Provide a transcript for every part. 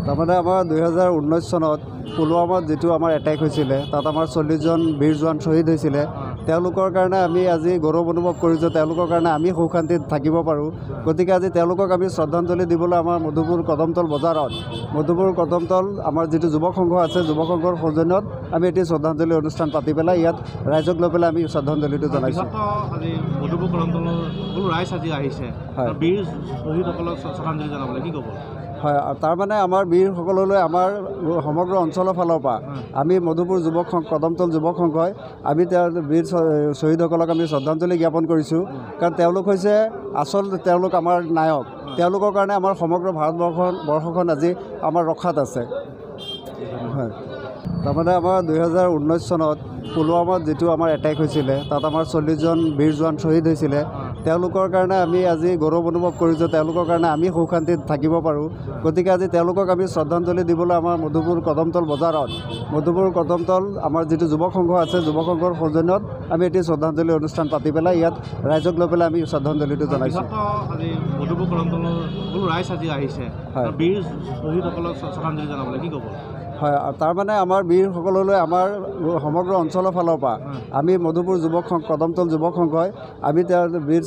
তাৰমানে আমাৰ 2019 চনত পুলৱামাত যিটো আমাৰ এটেক হৈছিলে তাত আমাৰ 40জন বীৰ জোৱান শ্বহীদ হৈছিলে। তেওঁলোকৰ কাৰণে আমি আজি গৌৰৱ অনুভৱ কৰিছোঁ, তেওঁলোকৰ কাৰণে আমি সুখ শান্তিত থাকিব পাৰোঁ। গতিকে আজি তেওঁলোকক আমি শ্ৰদ্ধাঞ্জলি দিবলৈ আমাৰ মধুপুৰ কদমতল বজাৰত মধুপুৰ কদমতল আমাৰ যিটো যুৱক সংঘ আছে, যুৱক সংঘৰ সৌজন্যত আমি এটি শ্ৰদ্ধাঞ্জলি অনুষ্ঠান পাতি পেলাই ইয়াত ৰাইজক লৈ পেলাই আমি শ্ৰদ্ধাঞ্জলিটো জনাইছোঁ। মধুপুৰ কদমতলৰ সকলো ৰাইজ আজি আহিছে বীৰ শ্বহীদসকলক শ্ৰদ্ধাঞ্জলি জনাবলৈ, কি ক'ব? হয়, তাৰমানে আমাৰ বীৰসকললৈ আমাৰ সমগ্ৰ অঞ্চলৰ ফালৰ পৰা আমি মধুপুৰ যুৱক সংঘ কদমতল যুৱক সংঘই আমি বীৰ শ্বহীদসকলক আমি শ্ৰদ্ধাঞ্জলি জ্ঞাপন কৰিছোঁ। কাৰণ তেওঁলোক হৈছে আচল, তেওঁলোক আমাৰ নায়ক। তেওঁলোকৰ কাৰণে আমাৰ সমগ্ৰ ভাৰতবৰ্ষখন আজি আমাৰ ৰক্ষাত আছে। হয়, তাৰমানে আমাৰ 2019 চনত পুলৱামাত যিটো আমাৰ এটেক হৈছিলে তাত আমাৰ 40জন বীৰ জোৱান শ্বহীদ হৈছিলে। তেওঁলোকৰ কাৰণে আমি আজি গৌৰৱ অনুভৱ কৰিছোঁ, তেওঁলোকৰ কাৰণে আমি সুখ শান্তিত থাকিব পাৰোঁ। গতিকে আজি তেওঁলোকক আমি শ্ৰদ্ধাঞ্জলি দিবলৈ আমাৰ মধুপুৰ কদমতল বজাৰত মধুপুৰ কদমতল আমাৰ যিটো যুৱক সংঘ আছে, যুৱক সংঘৰ সৌজন্যত আমি এটি শ্ৰদ্ধাঞ্জলি অনুষ্ঠান পাতি পেলাই ইয়াত ৰাইজক লৈ পেলাই আমি শ্ৰদ্ধাঞ্জলিটো জনাইছোঁ। মধুপুৰ কদমতলৰ সকলো ৰাইজ আজি আহিছে বীৰ শ্বহীদসকলক শ্ৰদ্ধাঞ্জলি জনাবলৈ, কি ক'ব? হয়, তাৰমানে আমাৰ বীৰসকললৈ আমাৰ সমগ্ৰ অঞ্চলৰ ফালৰ পৰা আমি মধুপুৰ যুৱক সংঘ কদমতল যুৱক সংঘই আমি বীৰ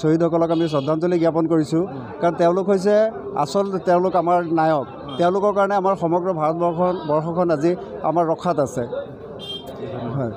শ্বহীদসকলক আমি শ্ৰদ্ধাঞ্জলি জ্ঞাপন কৰিছোঁ। কাৰণ তেওঁলোক হৈছে আচল, তেওঁলোক আমাৰ নায়ক। তেওঁলোকৰ কাৰণে আমাৰ সমগ্ৰ ভাৰতবৰ্ষখন আজি আমাৰ ৰক্ষাত আছে। হয়।